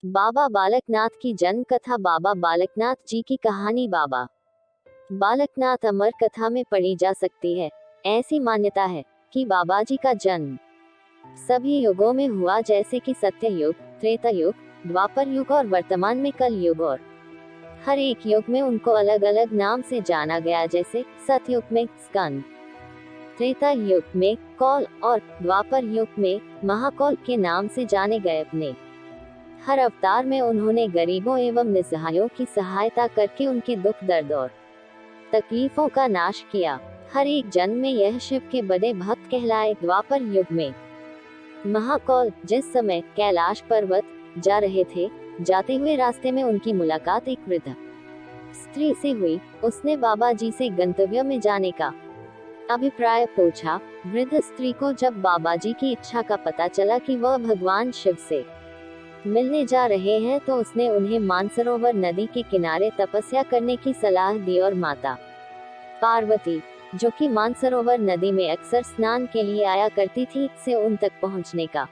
बाबा बालकनाथ की जन्म कथा। बाबा बालकनाथ जी की कहानी। बाबा बालकनाथ अमर कथा में पढ़ी जा सकती है। ऐसी मान्यता है कि बाबा जी का जन्म सभी युगों में हुआ, जैसे कि सत्य युग, त्रेता युग, द्वापर युग और वर्तमान में कल युग। और हर एक युग में उनको अलग अलग नाम से जाना गया, जैसे सतयुग में स्कंद, त्रेता युग में कौल और द्वापर युग में महाकौल के नाम से जाने गए। अपने हर अवतार में उन्होंने गरीबों एवं निसहायों की सहायता करके उनके दुख, दर्द और तकलीफों का नाश किया। हर एक जन्म में यह शिव के बड़े भक्त कहलाए। द्वापर युग में महाकौल जिस समय कैलाश पर्वत जा रहे थे, जाते हुए रास्ते में उनकी मुलाकात एक वृद्ध स्त्री से हुई। उसने बाबा जी से गंतव्य में जाने का अभिप्राय पूछा। वृद्ध स्त्री को जब बाबा जी की इच्छा का पता चला कि वह भगवान शिव से मिलने जा रहे हैं, तो उसने उन्हें मानसरोवर नदी के किनारे तपस्या करने की सलाह दी और माता पार्वती, जो कि मानसरोवर नदी में अक्सर स्नान के लिए आया करती थी, से उन तक पहुंचने का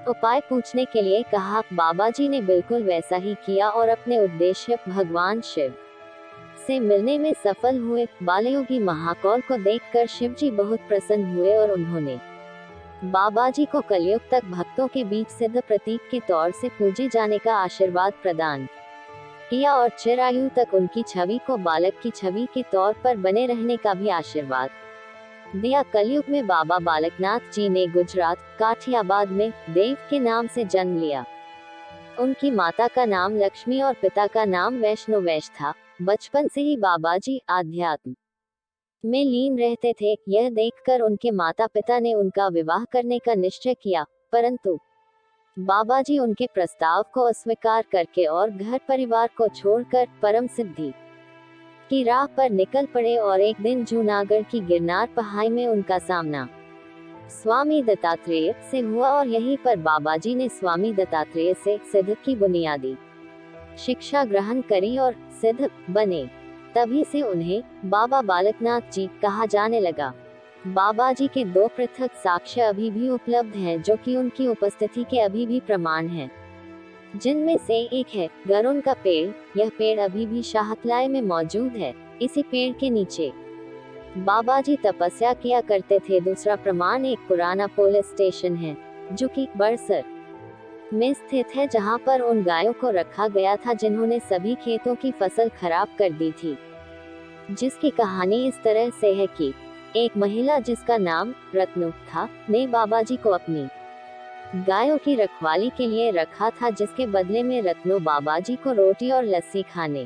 उपाय पूछने के लिए कहा। बाबा जी ने बिल्कुल वैसा ही किया और अपने उद्देश्य भगवान शिव से मिलने में सफल हुए। बालयोगी महाकौल को देखकर शिव जी बहुत प्रसन्न हुए और उन्होंने बाबा जी को कलयुग तक भक्तों के बीच सिद्ध प्रतीक के तौर से पूजे जाने का आशीर्वाद प्रदान किया और चिरायु तक उनकी छवि को बालक की छवि के तौर पर बने रहने का भी आशीर्वाद दिया। कलयुग में बाबा बालकनाथ जी ने गुजरात काठियाबाद में देव के नाम से जन्म लिया। उनकी माता का नाम लक्ष्मी और पिता का नाम वैष्णवेश था। बचपन से ही बाबा जी आध्यात्म में लीन रहते थे। यह देखकर उनके माता पिता ने उनका विवाह करने का निश्चय किया, परंतु बाबा जी उनके प्रस्ताव को अस्वीकार करके और घर परिवार को छोड़कर परम सिद्धि की राह पर निकल पड़े। और एक दिन जूनागढ़ की गिरनार पहाड़ी में उनका सामना स्वामी दत्तात्रेय से हुआ और यहीं पर बाबा जी ने स्वामी दत्तात्रेय से सिद्ध की बुनियादी शिक्षा ग्रहण करी और सिद्ध बने। तभी से उन्हें बाबा बालकनाथ जी कहा जाने लगा। बाबा जी के दो पृथक साक्ष्य अभी भी उपलब्ध हैं, जो कि उनकी उपस्थिति के अभी भी प्रमाण हैं, जिनमें से एक है गरुड़ का पेड़। यह पेड़ अभी भी शाहतलाई में मौजूद है। इसी पेड़ के नीचे बाबा जी तपस्या किया करते थे। दूसरा प्रमाण एक पुराना पुलिस स्टेशन है, जो कि बड़सर में स्थित है, जहां पर उन गायों को रखा गया था जिन्होंने सभी खेतों की फसल खराब कर दी थी। जिसकी कहानी इस तरह से है कि एक महिला जिसका नाम रत्नो था, ने बाबा जी को अपनी गायों की रखवाली के लिए रखा था, जिसके बदले में रत्नो बाबा जी को रोटी और लस्सी खाने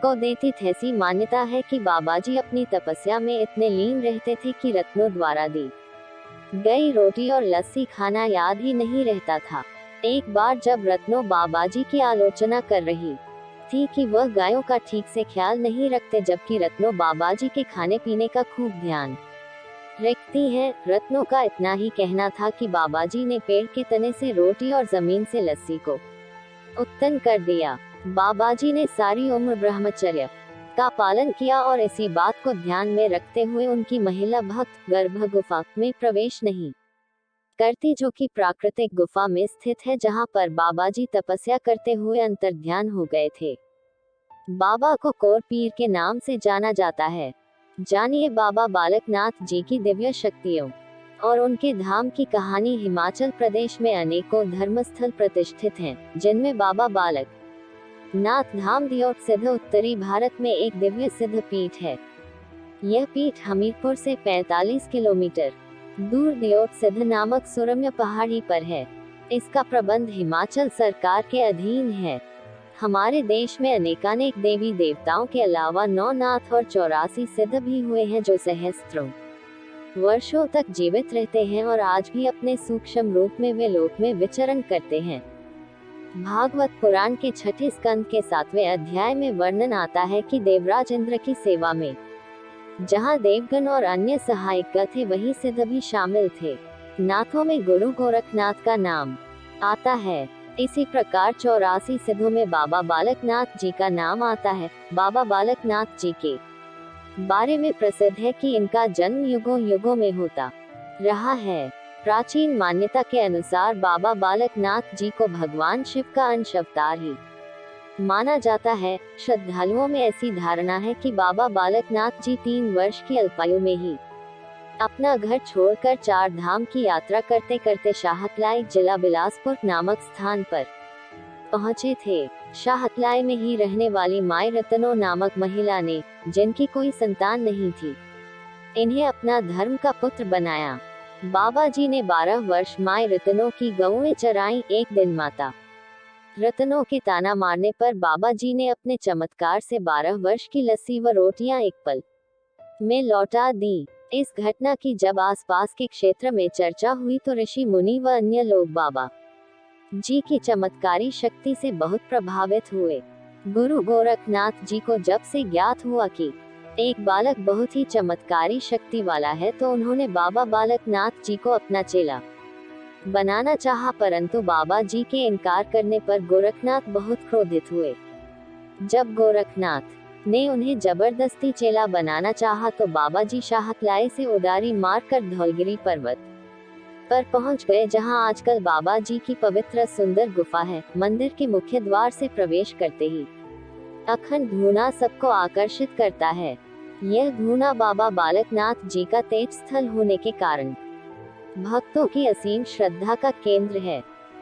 को देती थी। ऐसी मान्यता है कि बाबा जी अपनी तपस्या में इतने लीन रहते थे कि रत्नो द्वारा दी गई रोटी और लस्सी खाना याद ही नहीं रहता था। एक बार जब रत्नो बाबा जी की आलोचना कर रही थी कि वह गायों का ठीक से ख्याल नहीं रखते, जबकि रत्नो बाबा जी के खाने पीने का खूब ध्यान रखती हैं। रत्नो का इतना ही कहना था कि बाबा जी ने पेड़ के तने से रोटी और जमीन से लस्सी को उत्पन्न कर दिया। बाबा जी ने सारी उम्र ब्रह्मचर्य का पालन किया और इसी बात को ध्यान में रखते हुए उनकी महिला भक्त गर्भ गुफा में प्रवेश नहीं करती, जो कि प्राकृतिक गुफा में स्थित है, जहां पर बाबा जी तपस्या करते हुए अंतर्ध्यान हो गए थे। बाबा को कोर पीर के नाम से जाना जाता है। जानिए बाबा बालकनाथ जी की दिव्य शक्तियों और उनके धाम की कहानी। हिमाचल प्रदेश में अनेकों धर्मस्थल प्रतिष्ठित हैं, जिनमें बाबा बालक नाथ धाम दियोट सिद्ध उत्तरी भारत में एक दिव्य सिद्ध पीठ है। यह पीठ हमीरपुर से 45 किलोमीटर दूर दियोट सिद्ध नामक सुरम्य पहाड़ी पर है। इसका प्रबंध हिमाचल सरकार के अधीन है। हमारे देश में अनेकानेक देवी देवताओं के अलावा 9 नाथ और 84 सिद्ध भी हुए हैं, जो सहस्त्रों वर्षों तक जीवित रहते हैं और आज भी अपने सूक्ष्म रूप में वे लोक में विचरण करते हैं। भागवत पुराण के 6 स्कंद के 7वें अध्याय में वर्णन आता है कि देवराज इंद्र की सेवा में जहां देवगण और अन्य सहायक थे, वही सिद्ध भी शामिल थे। नाथों में गुरु गोरखनाथ का नाम आता है। इसी प्रकार 84 सिद्धों में बाबा बालकनाथ जी का नाम आता है। बाबा बालकनाथ जी के बारे में प्रसिद्ध है कि इनका जन्म युगों युगों में होता रहा है। प्राचीन मान्यता के अनुसार बाबा बालकनाथ जी को भगवान शिव का अंश अवतार ही माना जाता है। श्रद्धालुओं में ऐसी धारणा है कि बाबा बालकनाथ जी 3 वर्ष की अल्पायु में ही अपना घर छोड़कर 4 धाम की यात्रा करते करते शाहतलाई जिला बिलासपुर नामक स्थान पर पहुंचे थे। शाहतलाई में ही रहने वाली माई रतनो नामक महिला ने, जिनकी कोई संतान नहीं थी, इन्हें अपना धर्म का पुत्र बनाया। बाबा जी ने 12 वर्ष माई रतनो की गऊएं चराई। एक दिन माता रतनो के ताना मारने पर बाबा जी ने अपने चमत्कार से 12 वर्ष की लस्सी व रोटियां एक पल में लौटा दी। इस घटना की जब आसपास के क्षेत्र में चर्चा हुई तो ऋषि मुनि व अन्य लोग बाबा जी की चमत्कारी शक्ति से बहुत प्रभावित हुए। गुरु गोरखनाथ जी को जब से ज्ञात हुआ कि एक बालक बहुत ही चमत्कारी शक्ति वाला है तो उन्होंने बाबा बालकनाथ जी को अपना चेला बनाना चाहा, परंतु बाबा जी के इनकार करने पर गोरखनाथ बहुत क्रोधित हुए। जब गोरखनाथ ने उन्हें जबरदस्ती चेला बनाना चाहा तो बाबा जी शाहतलाई से उडारी मारकर धौलगिरी पर्वत पर पहुंच गए, जहां आजकल बाबा जी की पवित्र सुंदर गुफा है। मंदिर के मुख्य द्वार से प्रवेश करते ही अखंड धूना सबको आकर्षित करता है। यह धूना बाबा बालकनाथ जी का तीर्थ स्थल होने के कारण भक्तों की असीम श्रद्धा का केंद्र है।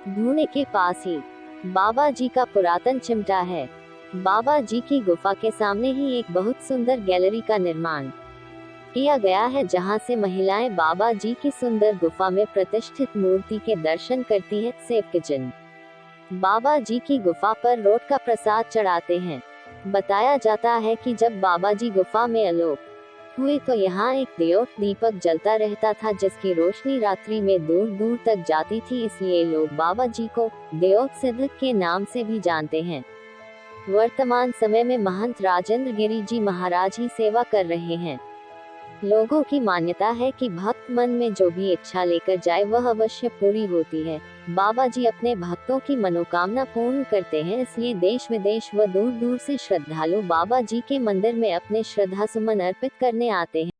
धूने के पास ही बाबा जी का पुरातन चिमटा है। बाबा जी की गुफा के सामने ही एक बहुत सुंदर गैलरी का निर्माण किया गया है, जहां से महिलाएं बाबा जी की सुंदर गुफा में प्रतिष्ठित मूर्ति के दर्शन करती हैं। सेव किचन बाबा जी की गुफा पर रोट का प्रसाद चढ़ाते हैं। बताया जाता है कि जब बाबा जी गुफा में अलोप हुए तो यहाँ एक दियोट दीपक जलता रहता था, जिसकी रोशनी रात्रि में दूर दूर तक जाती थी, इसलिए लोग बाबा जी को दियोट सिद्धक के नाम से भी जानते हैं। वर्तमान समय में महंत राजेंद्र गिरी जी महाराज ही सेवा कर रहे हैं। लोगों की मान्यता है कि भक्त मन में जो भी इच्छा लेकर जाए वह अवश्य पूरी होती है। बाबा जी अपने भक्तों की मनोकामना पूर्ण करते हैं, इसलिए देश विदेश व दूर दूर से श्रद्धालु बाबा जी के मंदिर में अपने श्रद्धा सुमन अर्पित करने आते हैं।